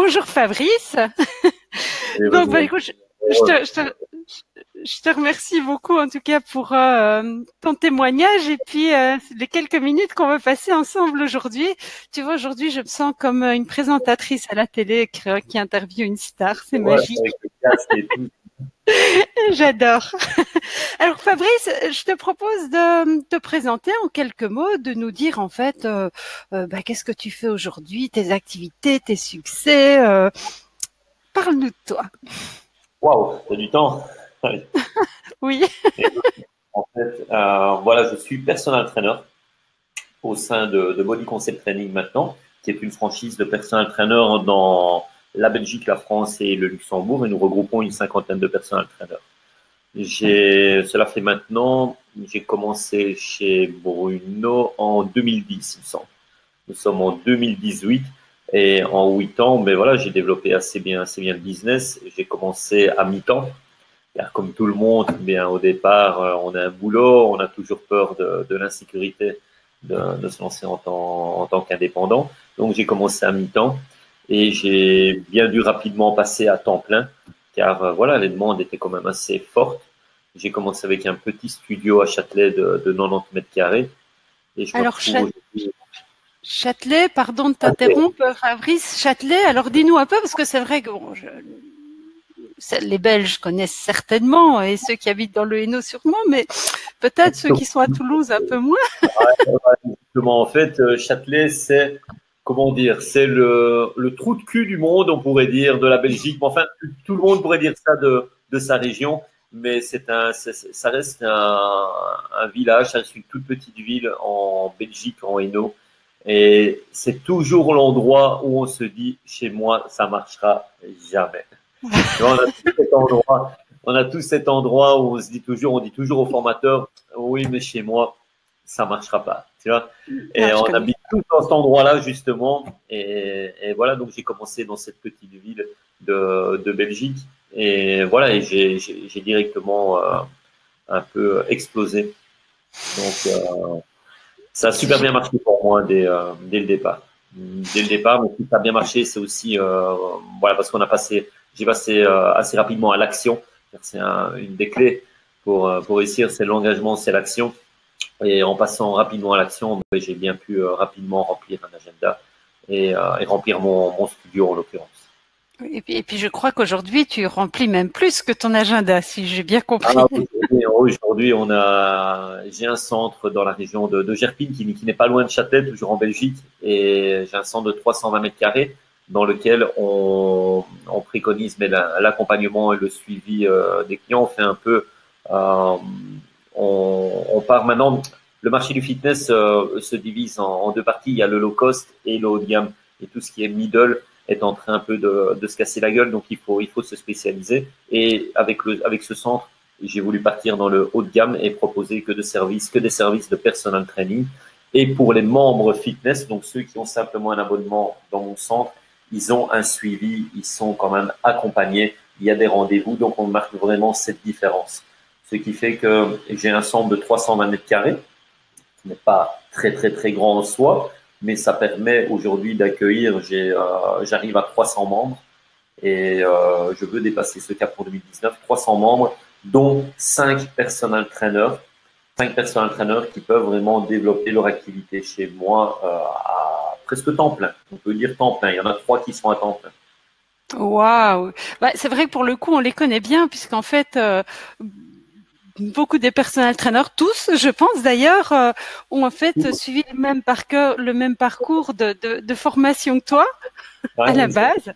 bonjour Fabrice. Donc, bah, écoute, je te remercie beaucoup en tout cas pour ton témoignage et puis les quelques minutes qu'on va passer ensemble aujourd'hui. Tu vois, aujourd'hui, je me sens comme une présentatrice à la télé qui interviewe une star. C'est magique. Avec le casque et tout. J'adore. Alors Fabrice, je te propose de te présenter en quelques mots, de nous dire en fait qu'est-ce que tu fais aujourd'hui, tes activités, tes succès. Parle-nous de toi. Waouh, t'as du temps. Oui. Et en fait, voilà, je suis personal trainer au sein de Body Concept Training maintenant, qui est une franchise de personal trainer dans la Belgique, la France et le Luxembourg, et nous regroupons une cinquantaine de personal trainers. Cela fait maintenant, j'ai commencé chez Bruno en 2010, il me semble. Nous sommes en 2018 et en 8 ans, mais voilà, j'ai développé assez bien le business. J'ai commencé à mi-temps. Car comme tout le monde, bien au départ, on a un boulot, on a toujours peur de l'insécurité de se lancer en tant qu'indépendant. Donc j'ai commencé à mi-temps et j'ai bien dû rapidement passer à temps plein, car voilà, les demandes étaient quand même assez fortes. J'ai commencé avec un petit studio à Châtelet de 90 mètres carrés. Et je me Alors retrouve Châtelet, pardon de t'interrompre, Fabrice. Châtelet, alors dis-nous un peu, parce que c'est vrai que bon, les Belges connaissent certainement, et ceux qui habitent dans le Hainaut sûrement, mais peut-être ceux qui sont à Toulouse un peu moins. Justement, en fait, Châtelet, c'est, comment dire, c'est le trou de cul du monde, on pourrait dire, de la Belgique. Bon, enfin, tout le monde pourrait dire ça de sa région, mais ça reste un village, ça reste une toute petite ville en Belgique, en Hainaut. Et c'est toujours l'endroit où on se dit, chez moi, ça marchera jamais. On a tous cet endroit où on dit toujours aux formateurs, oui, mais chez moi, ça marchera pas, tu vois. Et Non, on habite tous dans cet endroit-là, justement. Et voilà, donc j'ai commencé dans cette petite ville de Belgique. Et voilà, et j'ai directement un peu explosé. Donc, ça a super bien marché pour moi dès le départ. Dès le départ, mais si ça a bien marché, c'est aussi voilà parce j'ai passé assez rapidement à l'action. C'est une des clés pour réussir, c'est l'engagement, c'est l'action. Et en passant rapidement à l'action, j'ai bien pu rapidement remplir un agenda et remplir mon studio en l'occurrence. Et puis je crois qu'aujourd'hui, tu remplis même plus que ton agenda, si j'ai bien compris. Ah, aujourd'hui, j'ai un centre dans la région de Gerpine qui n'est pas loin de Châtel, toujours en Belgique, et j'ai un centre de 320 mètres carrés dans lequel on préconise l'accompagnement et le suivi des clients. On fait un peu, on part maintenant. Le marché du fitness se divise en deux parties. Il y a le low cost et le haut de gamme, et tout ce qui est middle est en train un peu de se casser la gueule, donc il faut se spécialiser. Et avec ce centre, j'ai voulu partir dans le haut de gamme et proposer que des services de personal training. Et pour les membres fitness, donc ceux qui ont simplement un abonnement dans mon centre, ils ont un suivi, ils sont quand même accompagnés, il y a des rendez-vous, donc on marque vraiment cette différence. Ce qui fait que j'ai un centre de 320 mètres carrés, qui n'est pas très très très grand en soi, mais ça permet aujourd'hui d'accueillir, j'arrive à 300 membres et je veux dépasser ce cap pour 2019, 300 membres, dont 5 personal trainers, 5 personal trainers qui peuvent vraiment développer leur activité chez moi à presque temps plein. On peut dire temps plein. Il y en a 3 qui sont à temps plein. Waouh! Bah, c'est vrai que pour le coup, on les connaît bien, puisqu'en fait, beaucoup des personal trainers, tous, je pense d'ailleurs, ont en fait suivi le même parcours de formation que toi à la base.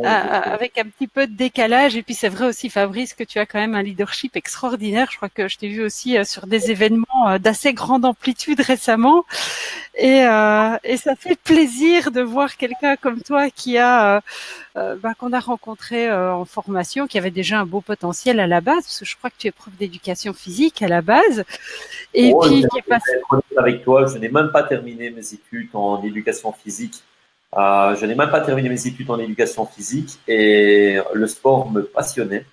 Avec un petit peu de décalage. Et puis c'est vrai aussi, Fabrice, que tu as quand même un leadership extraordinaire. Je crois que je t'ai vu aussi sur des événements d'assez grande amplitude récemment. Et ça fait plaisir de voir quelqu'un comme toi qu'on a rencontré en formation, qui avait déjà un beau potentiel à la base, parce que je crois que tu es prof d'éducation physique à la base. Et puis qui est passé avec toi, je n'ai même pas terminé mes études en éducation physique. Je n'ai même pas terminé mes études en éducation physique et le sport me passionnait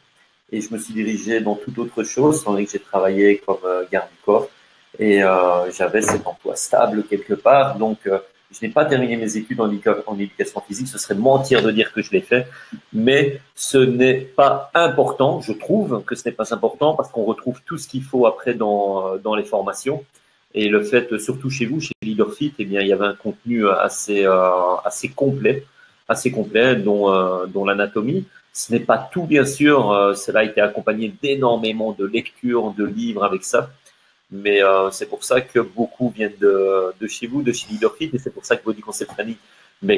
et je me suis dirigé dans toute autre chose, tandis que j'ai travaillé comme garde du corps et j'avais cet emploi stable quelque part. Donc, n'ai pas terminé mes études en éducation physique. Ce serait mentir de dire que je l'ai fait, mais ce n'est pas important. Je trouve que ce n'est pas important parce qu'on retrouve tout ce qu'il faut après dans les formations. Et le fait, surtout chez vous, chez LeaderFit, eh bien, il y avait un contenu assez complet, dont l'anatomie. Ce n'est pas tout, bien sûr. Cela a été accompagné d'énormément de lectures, de livres avec ça. Mais c'est pour ça que beaucoup viennent de chez vous, de chez LeaderFit, et c'est pour ça que Body Concept Training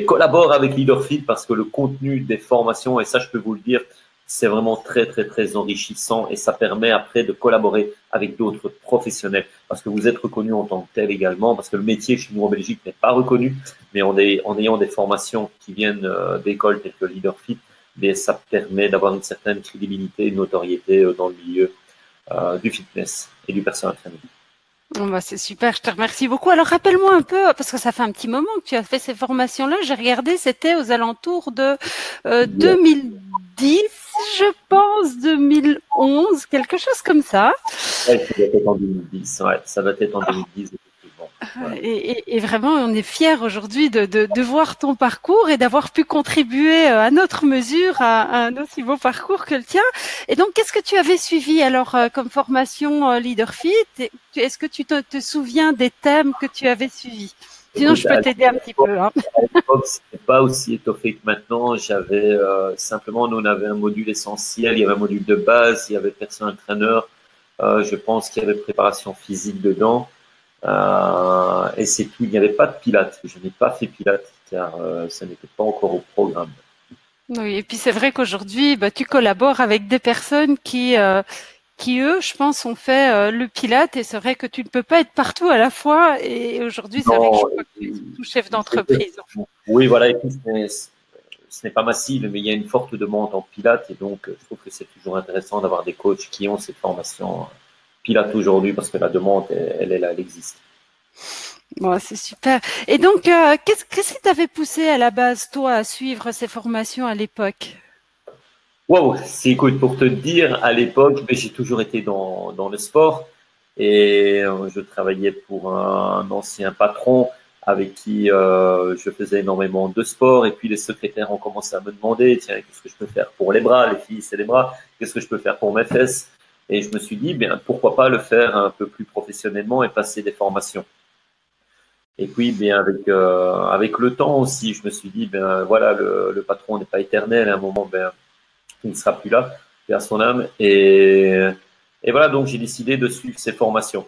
collabore avec LeaderFit parce que le contenu des formations, et ça je peux vous le dire, c'est vraiment très, très, très enrichissant et ça permet après de collaborer avec d'autres professionnels parce que vous êtes reconnu en tant que tel également, parce que le métier chez nous en Belgique n'est pas reconnu, mais en ayant des formations qui viennent d'écoles telles que LeaderFit, mais ça permet d'avoir une certaine crédibilité, une notoriété dans le milieu du fitness et du personal training. Bah, c'est super, je te remercie beaucoup. Alors rappelle-moi un peu, parce que ça fait un petit moment que tu as fait ces formations-là, j'ai regardé, c'était aux alentours de 2010, je pense, 2011, quelque chose comme ça. Ouais, ça doit être en 2010, ouais, ça doit être en 2010. Ouais. Et vraiment, on est fiers aujourd'hui de voir ton parcours et d'avoir pu contribuer à notre mesure à un aussi beau parcours que le tien. Et donc, qu'est-ce que tu avais suivi alors comme formation LeaderFit? Est-ce que tu te souviens des thèmes que tu avais suivis? Sinon, je peux t'aider un petit peu. Hein. À l'époque, c'était pas aussi étoffé que maintenant. J'avais simplement, on avait un module essentiel, il y avait un module de base, il y avait personal trainer. Je pense qu'il y avait préparation physique dedans. Et c'est tout. Il n'y avait pas de pilates. Je n'ai pas fait pilates car ça n'était pas encore au programme. Oui, et puis c'est vrai qu'aujourd'hui, tu collabores avec des personnes qui eux, je pense, ont fait le Pilate. Et c'est vrai que tu ne peux pas être partout à la fois. Et aujourd'hui, c'est vrai que je crois que tu es surtout chef d'entreprise. Oui, voilà. Et puis, ce n'est pas massif, mais il y a une forte demande en Pilate. Et donc, je trouve que c'est toujours intéressant d'avoir des coachs qui ont cette formation Pilate aujourd'hui parce que la demande, elle est là, elle existe. Bon, c'est super. Et donc, qu'est-ce qui t'avait poussé à la base, toi, à suivre ces formations à l'époque? Wow, écoute, pour te dire, à l'époque, j'ai toujours été dans le sport et je travaillais pour un ancien patron avec qui je faisais énormément de sport et puis les secrétaires ont commencé à me demander, tiens, qu'est-ce que je peux faire pour les bras, les filles, c'est les bras, qu'est-ce que je peux faire pour mes fesses? Et je me suis dit, bien, pourquoi pas le faire un peu plus professionnellement et passer des formations. Et puis, bien, avec le temps aussi, je me suis dit, ben voilà, le patron n'est pas éternel, à un moment, ben, il ne sera plus là, et à son âme. Et voilà, donc j'ai décidé de suivre ces formations.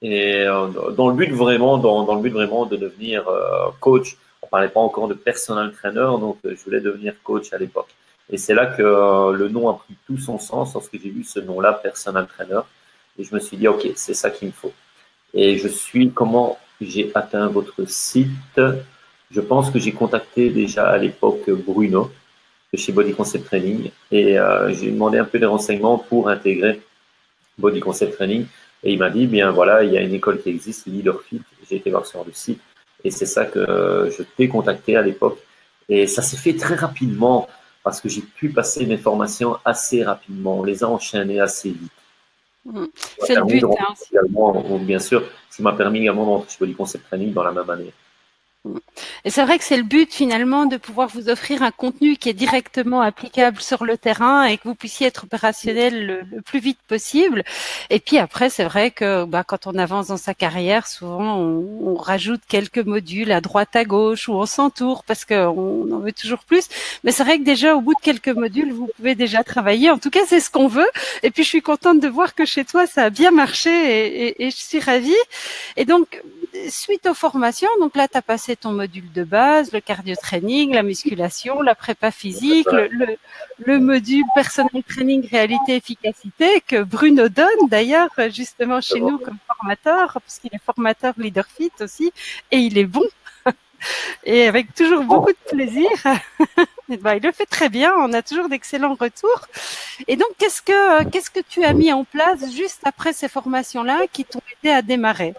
Et dans le but vraiment, dans le but vraiment de devenir coach. On parlait pas encore de personal trainer, donc je voulais devenir coach à l'époque. Et c'est là que le nom a pris tout son sens lorsque j'ai vu ce nom-là, personal trainer. Et je me suis dit, ok, c'est ça qu'il me faut. Et comment j'ai atteint votre site. Je pense que j'ai contacté déjà à l'époque Bruno de chez Body Concept Training et j'ai demandé un peu des renseignements pour intégrer Body Concept Training et il m'a dit bien voilà, il y a une école qui existe, LeaderFit. J'ai été voir sur le site et c'est ça que je t'ai contacté à l'époque et ça s'est fait très rapidement parce que j'ai pu passer mes formations assez rapidement. On les a enchaînées assez vite. C'est le but. Hein. Également, bien sûr, ce qui m'a permis également d'entrer chez Body Concept Training dans la même année. Et c'est vrai que c'est le but finalement de pouvoir vous offrir un contenu qui est directement applicable sur le terrain et que vous puissiez être opérationnel le plus vite possible. Et puis après, c'est vrai que quand on avance dans sa carrière, souvent on rajoute quelques modules à droite, à gauche, ou on s'entoure parce qu'on en veut toujours plus. Mais c'est vrai que déjà au bout de quelques modules, vous pouvez déjà travailler. En tout cas, c'est ce qu'on veut. Et puis je suis contente de voir que chez toi, ça a bien marché et je suis ravie. Et donc, suite aux formations, donc là, tu as passé ton module de base, le cardio training, la musculation, la prépa physique, le module personnel training, réalité, efficacité, que Bruno donne d'ailleurs justement chez nous comme formateur, parce qu'il est formateur LeaderFit aussi, et il est bon. Et avec toujours beaucoup de plaisir. Il le fait très bien, on a toujours d'excellents retours. Et donc, qu'est-ce que tu as mis en place juste après ces formations-là qui t'ont aidé à démarrer?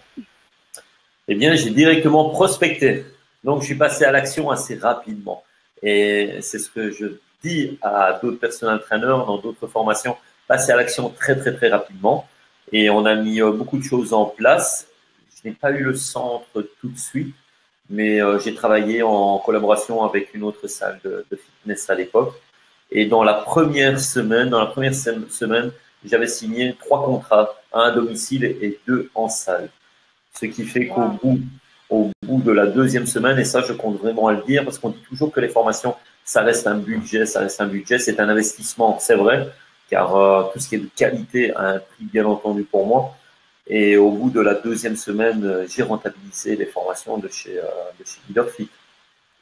Eh bien, j'ai directement prospecté. Donc, je suis passé à l'action assez rapidement. Et c'est ce que je dis à d'autres personal trainers dans d'autres formations, passer à l'action très, très, très rapidement. Et on a mis beaucoup de choses en place. Je n'ai pas eu le centre tout de suite, mais j'ai travaillé en collaboration avec une autre salle de fitness à l'époque. Et dans la première semaine, j'avais signé 3 contrats, un à domicile et 2 en salle. Ce qui fait au bout de la deuxième semaine, et ça je compte vraiment à le dire, parce qu'on dit toujours que les formations, ça reste un budget, c'est un investissement, c'est vrai, car tout ce qui est de qualité a un prix bien entendu pour moi. Et au bout de la deuxième semaine, j'ai rentabilisé les formations de chez Leaderfit.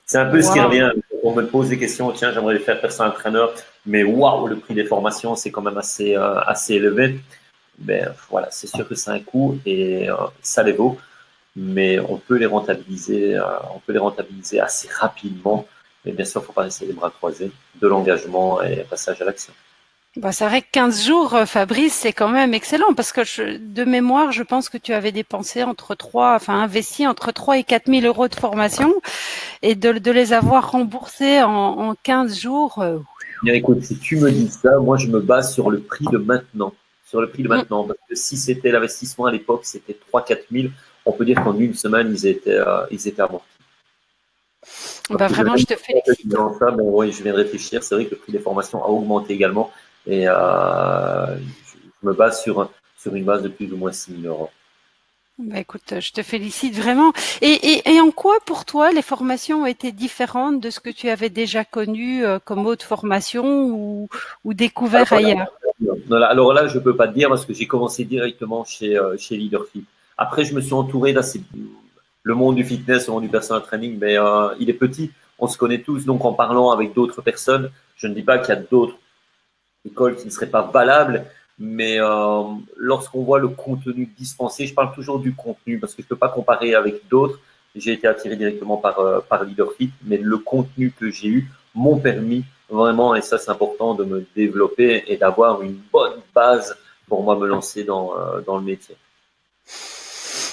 C'est un peu ce qui revient. On me pose des questions, tiens, j'aimerais faire personal trainer, mais waouh, le prix des formations, c'est quand même assez élevé. Ben voilà, c'est sûr que c'est un coût et ça les vaut, mais on peut les rentabiliser assez rapidement. Mais bien sûr, il ne faut pas rester les bras croisés, de l'engagement et passage à l'action. Bah, c'est vrai que 15 jours, Fabrice, c'est quand même excellent parce que de mémoire, je pense que tu avais dépensé investi entre 3 et 4 000 euros de formation et de les avoir remboursés en 15 jours. Bien, écoute, si tu me dis ça, moi, je me base sur le prix de maintenant. Parce que si c'était l'investissement à l'époque, c'était 3 4 000, on peut dire qu'en une semaine, ils étaient amortis. Bah, vraiment, je te félicite. Ça, bon, oui, je viens de réfléchir. C'est vrai que le prix des formations a augmenté également. Et je me base sur une base de plus ou moins 6 000 euros. Bah, écoute, je te félicite vraiment. Et en quoi, pour toi, les formations ont été différentes de ce que tu avais déjà connu comme autre formation ou découvert ailleurs? Alors là, je ne peux pas te dire parce que j'ai commencé directement chez Leaderfit. Après, je me suis entouré le monde du fitness, le monde du personal training, mais il est petit. On se connaît tous. Donc, en parlant avec d'autres personnes, je ne dis pas qu'il y a d'autres écoles qui ne seraient pas valables, mais lorsqu'on voit le contenu dispensé, je parle toujours du contenu parce que je ne peux pas comparer avec d'autres. J'ai été attiré directement par Leaderfit, mais le contenu que j'ai eu m'ont permis vraiment, et ça c'est important, de me développer et d'avoir une bonne base pour moi me lancer dans le métier.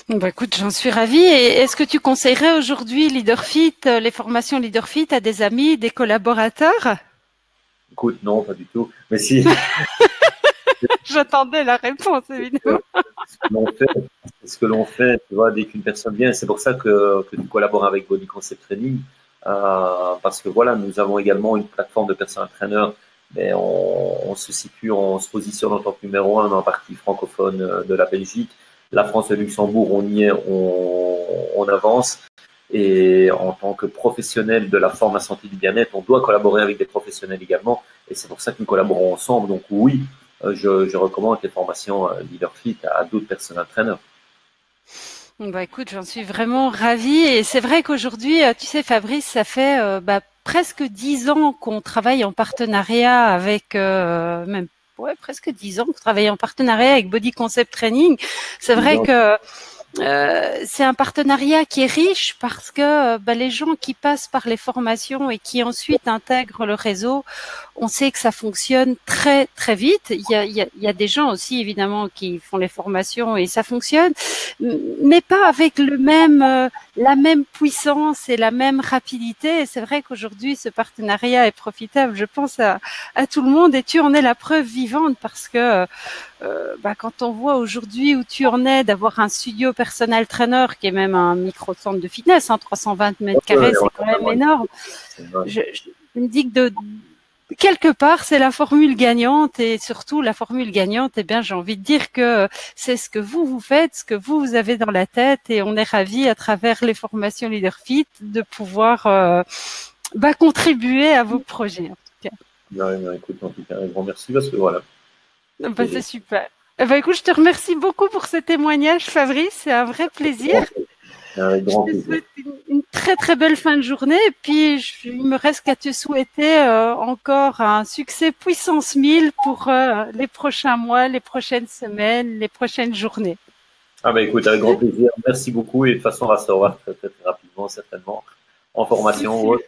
Bah, écoute, j'en suis ravie. Et est-ce que tu conseillerais aujourd'hui Leaderfit, les formations Leaderfit à des amis, des collaborateurs? Écoute, non, pas du tout. Mais si. J'attendais la réponse, évidemment. Ce que l'on fait, tu vois, dès qu'une personne vient, c'est pour ça que nous collaborons avec Body Concept Training, parce que voilà, nous avons également une plateforme de personal trainer, mais on se positionne en tant que numéro 1 dans la partie francophone de la Belgique. La France et le Luxembourg, on y est, on avance. Et en tant que professionnel de la forme à santé du bien-être, on doit collaborer avec des professionnels également. Et c'est pour ça que nous collaborons ensemble. Donc oui, je recommande les formations Leaderfit à d'autres personal trainers. Bah, écoute, j'en suis vraiment ravie. Et c'est vrai qu'aujourd'hui, tu sais, Fabrice, ça fait presque 10 ans qu'on travaille en partenariat avec presque 10 ans qu'on travaille en partenariat avec Body Concept Training. C'est vrai que c'est un partenariat qui est riche parce que les gens qui passent par les formations et qui ensuite intègrent le réseau, on sait que ça fonctionne très très vite. Il y a des gens aussi évidemment qui font les formations et ça fonctionne, mais pas avec la même puissance et la même rapidité. Et c'est vrai qu'aujourd'hui ce partenariat est profitable, je pense à tout le monde et tu en es la preuve vivante parce que quand on voit aujourd'hui où tu en es, d'avoir un studio personal trainer qui est même un micro-centre de fitness, 320 mètres carrés, c'est quand même énorme. Je me dis que quelque part, c'est la formule gagnante et surtout la formule gagnante, j'ai envie de dire que c'est ce que vous faites, ce que vous avez dans la tête et on est ravis à travers les formations Leaderfit de pouvoir contribuer à vos projets en tout cas. Non, écoute, en tout cas, un grand merci parce que voilà. C'est super. Écoute, je te remercie beaucoup pour ce témoignage, Fabrice. C'est un vrai plaisir. Avec grand plaisir. Je te souhaite une très très belle fin de journée. Et puis, il me reste qu'à te souhaiter encore un succès puissance 1000 pour les prochains mois, les prochaines semaines, les prochaines journées. Écoute, avec grand plaisir. Merci beaucoup. Et de toute façon, on va se revoir très, très, très rapidement, certainement, en formation.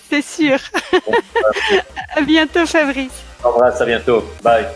C'est sûr. À bientôt, Fabrice. On s'embrasse, à bientôt. Bye.